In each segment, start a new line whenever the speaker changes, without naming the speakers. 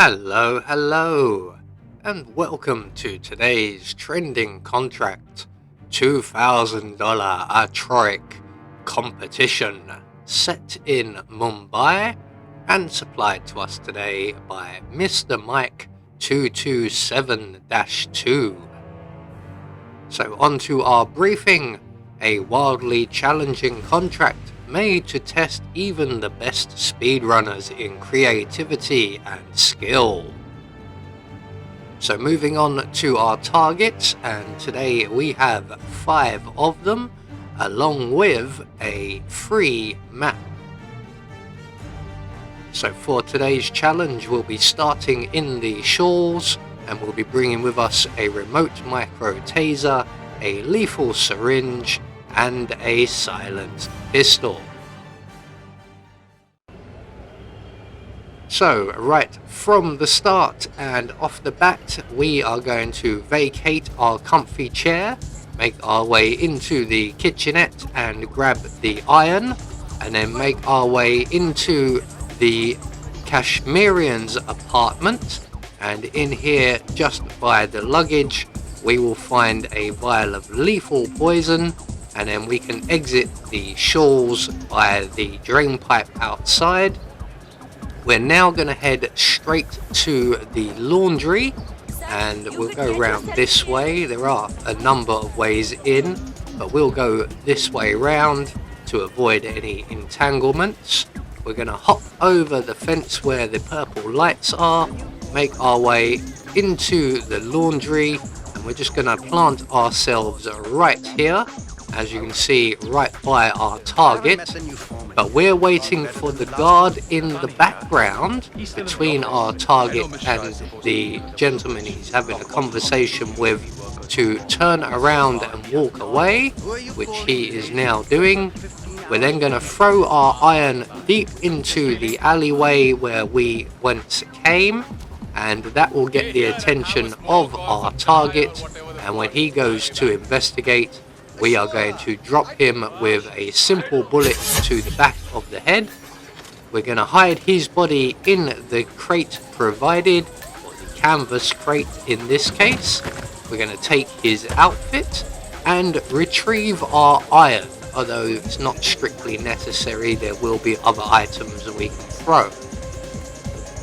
Hello, and welcome to today's trending contract, $2,000 Atrioc Competition, set in Mumbai and supplied to us today by Mr. Mike 227-2. So on to our briefing, a wildly challenging contract made to test even the best speedrunners in creativity and skill. So moving on to our targets, and today we have 5 of them, along with a free map. So for today's challenge, we'll be starting in the shawls, and we'll be bringing with us a remote micro taser, a lethal syringe, and a silenced pistol. So right from the start and off the bat, we are going to vacate our comfy chair, make our way into the kitchenette and grab the iron, and then make our way into the Kashmirian's apartment. And in here, just by the luggage, we will find a vial of lethal poison, and then we can exit the shawls by the drain pipe outside. We're now going to head straight to the laundry, and we'll go around this way. There are a number of ways in, but we'll go this way round to avoid any entanglements. We're going to hop over the fence where the purple lights are, make our way into the laundry, and we're just going to plant ourselves right here, as you can see, right by our target. But we're waiting for the guard in the background between our target and the gentleman he's having a conversation with to turn around and walk away, which he is now doing. We're then going to throw our iron deep into the alleyway where we once came, and that will get the attention of our target, and when he goes to investigate, we are going to drop him with a simple bullet to the back of the head. We're going to hide his body in the crate provided, or the canvas crate in this case. We're going to take his outfit and retrieve our iron, although it's not strictly necessary. There will be other items that we can throw.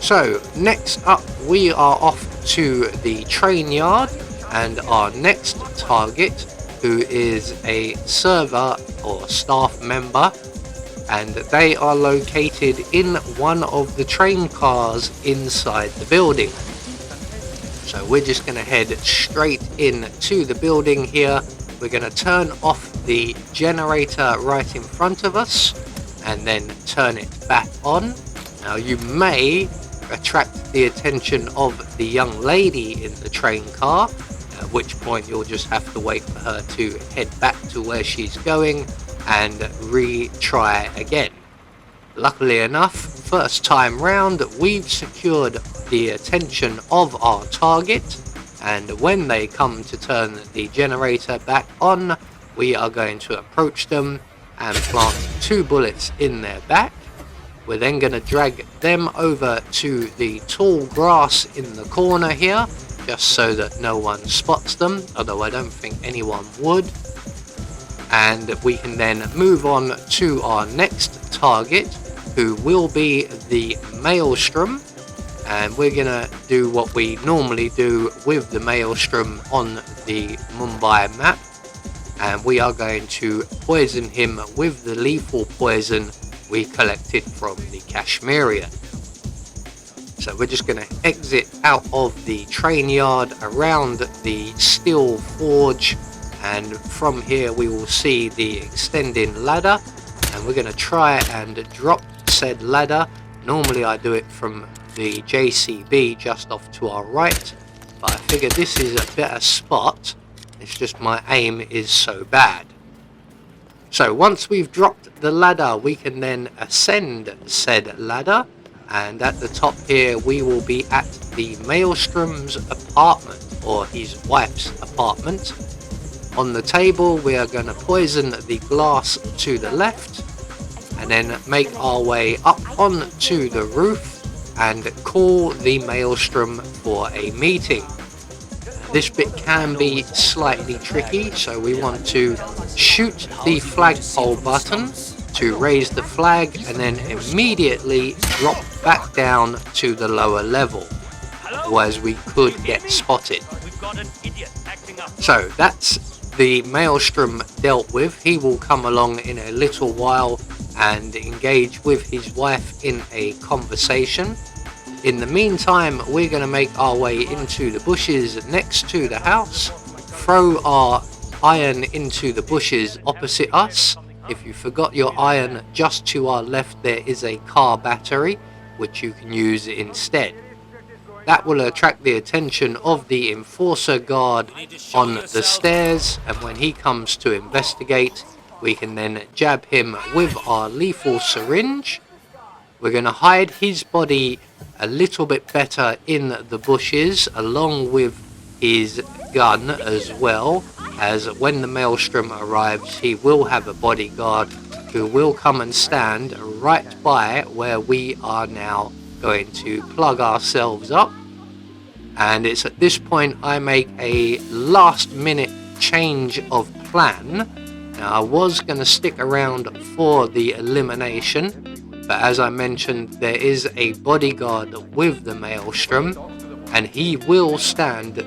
So next up, we are off to the train yard, and our next target, who is a server or staff member, and they are located in one of the train cars inside the building. So we're just going to head straight in to the building here. We're going to turn off the generator right in front of us and then turn it back on. Now you may attract the attention of the young lady in the train car, at which point you'll just have to wait for her to head back to where she's going and retry again. Luckily enough, first time round, we've secured the attention of our target, and when they come to turn the generator back on, we are going to approach them and plant 2 bullets in their back. We're then going to drag them over to the tall grass in the corner here, just so that no one spots them, although I don't think anyone would. And we can then move on to our next target, who will be the Maelstrom, and we're gonna do what we normally do with the Maelstrom on the Mumbai map, and we are going to poison him with the lethal poison we collected from the Kashmirian. So we're just going to exit out of the train yard around the steel forge, and from here we will see the extending ladder, and we're going to try and drop said ladder. Normally I do it from the JCB just off to our right, but I figure this is a better spot. It's just my aim is so bad. So once we've dropped the ladder, we can then ascend said ladder, and at the top here we will be at the Maelstrom's apartment, or his wife's apartment. On the table we are going to poison the glass to the left, and then make our way up onto the roof and call the Maelstrom for a meeting. This bit can be slightly tricky, so we want to shoot the flagpole button to raise the flag and then immediately drop back down to the lower level, otherwise we could get spotted. So that's the Maelstrom dealt with. He will come along in a little while and engage with his wife in a conversation. In the meantime, we're going to make our way into the bushes next to the house, throw our iron into the bushes opposite us. If you forgot your iron, just to our left there is a car battery, which you can use instead. That will attract the attention of the enforcer guard on the stairs, and when he comes to investigate, we can then jab him with our lethal syringe. We're going to hide his body a little bit better in the bushes, along with his gun as well, as when the Maelstrom arrives, he will have a bodyguard who will come and stand right by where we are now going to plug ourselves up. And it's at this point I make a last minute change of plan. Now, I was going to stick around for the elimination, but as I mentioned, there is a bodyguard with the Maelstrom, and he will stand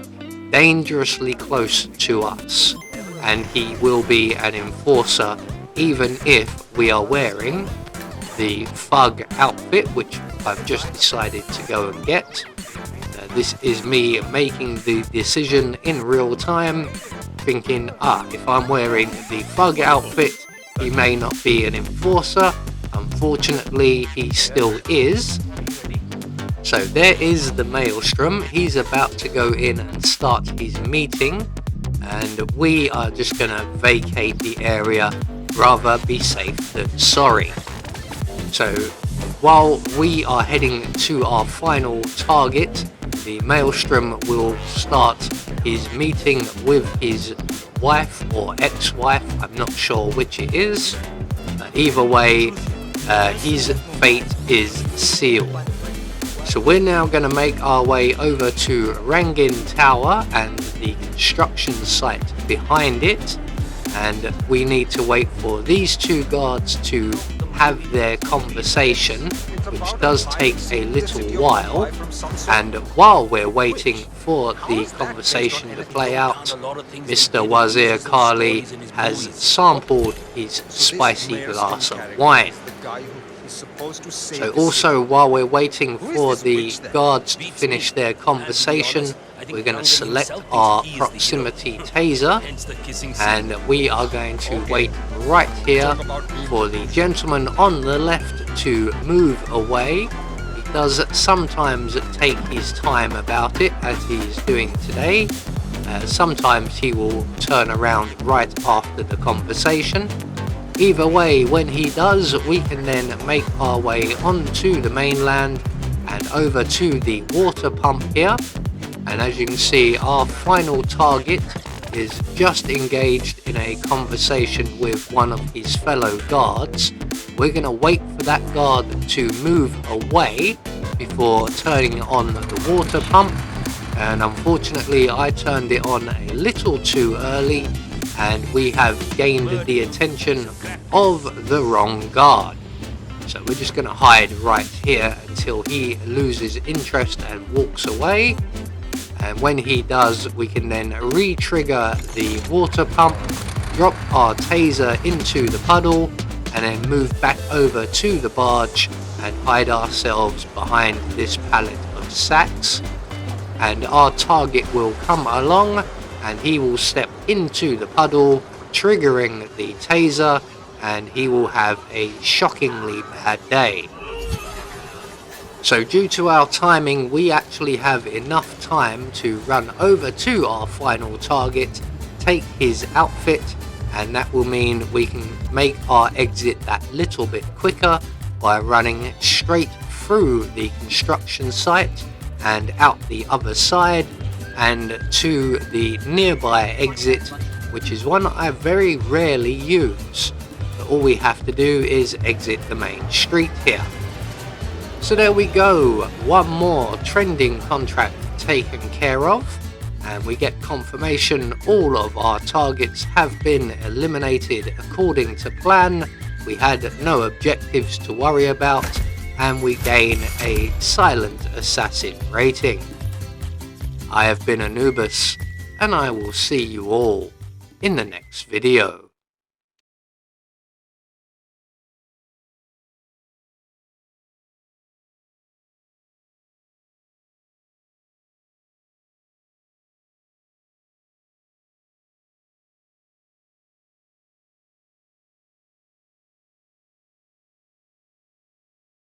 dangerously close to us, and he will be an enforcer even if we are wearing the thug outfit, which I've just decided to go and get. This is me making the decision in real time, thinking, if I'm wearing the thug outfit, he may not be an enforcer. Unfortunately, he still is. So there is the Maelstrom. He's about to go in and start his meeting, and we are just going to vacate the area, rather be safe than sorry. So while we are heading to our final target, the Maelstrom will start his meeting with his wife or ex-wife, I'm not sure which it is. Either way, his fate is sealed. So we're now going to make our way over to Rangin Tower and the construction site behind it, and we need to wait for these two guards to have their conversation, which does take a little while. And while we're waiting for the conversation to play out, Mr. Wazir Kali has sampled his spicy glass of wine. So also, while we're waiting for the guards to finish their conversation, we're going to select our proximity taser, and we are going to wait right here for the gentleman on the left to move away. He does sometimes take his time about it, as he's doing today. Sometimes he will turn around right after the conversation. Either way, when he does, we can then make our way onto the mainland and over to the water pump here. And as you can see, our final target is just engaged in a conversation with one of his fellow guards. We're going to wait for that guard to move away before turning on the water pump. And unfortunately, I turned it on a little too early, and we have gained the attention of the wrong guard. So we're just going to hide right here until he loses interest and walks away. And when he does, we can then re-trigger the water pump, drop our taser into the puddle, and then move back over to the barge and hide ourselves behind this pallet of sacks. And our target will come along, and he will step into the puddle, triggering the taser, and he will have a shockingly bad day. So due to our timing, we actually have enough time to run over to our final target, take his outfit, and that will mean we can make our exit that little bit quicker by running straight through the construction site and out the other side and to the nearby exit, which is one I very rarely use. But all we have to do is exit the main street here. So there we go, one more trending contract taken care of, and we get confirmation all of our targets have been eliminated according to plan. We had no objectives to worry about, and we gain a silent assassin rating. I have been Anubis, and I will see you all in the next video.